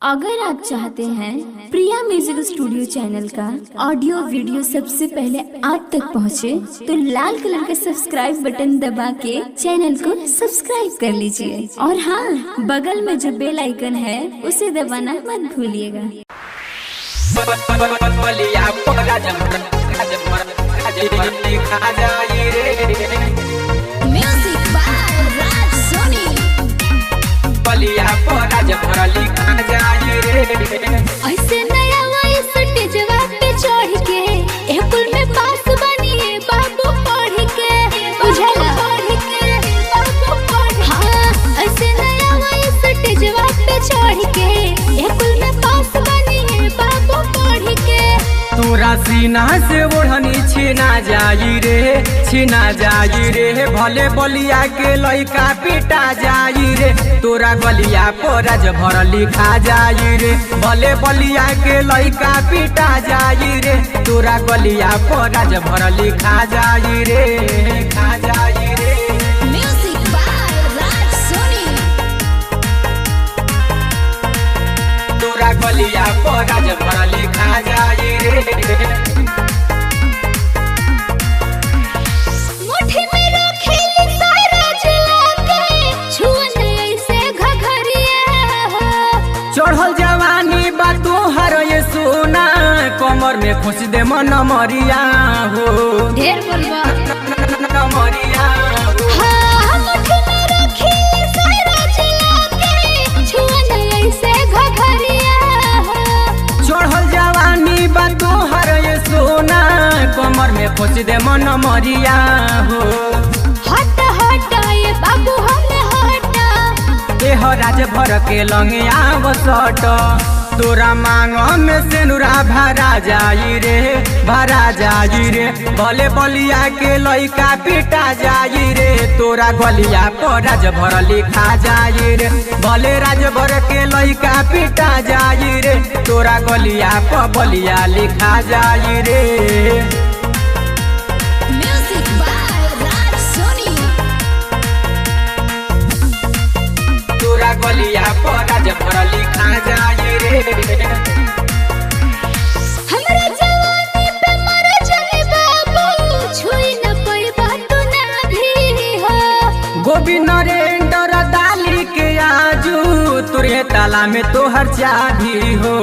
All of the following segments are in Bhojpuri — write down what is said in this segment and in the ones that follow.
अगर आप चाहते हैं प्रिया म्यूजिक स्टूडियो चैनल का ऑडियो वीडियो सबसे पहले आप तक पहुंचे, तो लाल कलर का सब्सक्राइब बटन दबा के चैनल को सब्सक्राइब कर लीजिए और हाँ, बगल में जो बेल आइकन है उसे दबाना मत भूलिएगा। ऐसे नया वयस टेजवा पे चढ़ के एप्पल में पास बनिए बाबू पढ़ के बुझला पढ़ के बाबू पढ़। हाँ, ऐसे नया वयस टेजवा पे चढ़ के एप्पल में पास बनिए बाबू पढ़ के। तोरा सीना से ओढ़नी छीना जाई रे भले बलिया के लइका पिटा जाई रे। तोरा गलिया पर राज भर लिखा जाई रे, भले बलिया के लइका पिटा जाई रे। तोरा गलिया पर राज भर लिखा जाई रे, लिखा जाई रे। म्यूजिक बाय राज सोनी। तोरा गलिया पर राज भर लिखा जाई रे। मुट्ठी में रखेली सारा जला के छुअन ऐसे घघरिया हो। चढ़ल जवानी बा तोहर ये सोना, कमर में खुश दे मन मरिया हो, ढेर बोलबा मरिया हो। हाँ, मुट्ठी में रखेली सारा जला के छुअन ऐसे घघरिया हो। चढ़ल जवानी बा तोहर ये सोना, कमर में खुश दे मन मरिया हो। हट हट ये बाबू हमें हट। देह राज भर के लंगे आवसट, तोरा मांग में सेनुरा भरा जाई रे, भरा जाई रे। भले बलिया के लइका पिटा जाई रे। तोरा गलिया पर राज भर लिखा जाई रे, भले राज भर के लइका पिटा जाई रे। तोरा गलिया पर बलिया लिखा जाई रे। म्यूजिक बाय राज सोनी। तोरा गलिया पर राज भर लिखा जाई रे। हमरा जवानी पे मर जाने बाबू, छुई न पैबा तू ना भी हो। गोविंद नरेंद्र डाली के आजू, तुरे ताला में तोहर चाबी हो,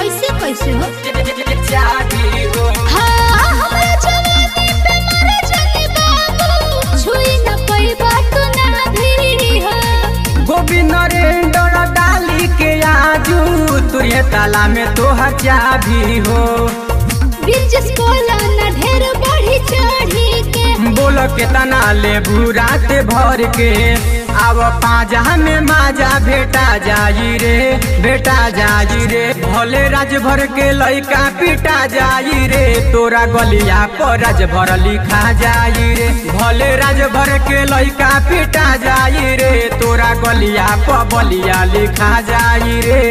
ऐसे कैसे हो? चाबी हो। हाँ, हमरा जवानी पे मर जाने बाबू, छुई न पैबा तू ना भी हो। गोविंद नरेंद्र डाली के आजू, तुरे ताला में तोहर चाबी हो। बिरजस बोला न ढेर बढ़ी चढ़ी के, बोल के तना ले भूरात भर के। आव पाजा में माजा भेटा जाई रे, भेटा जाई रे। भले राज भर के लइका पिटा जाई रे। तोरा गलिया पर राज भर लिखा जाई रे, भले राज भर के लइका पिटा जाई रे। तोरा गलिया पर बलिया लिखा जाई रे।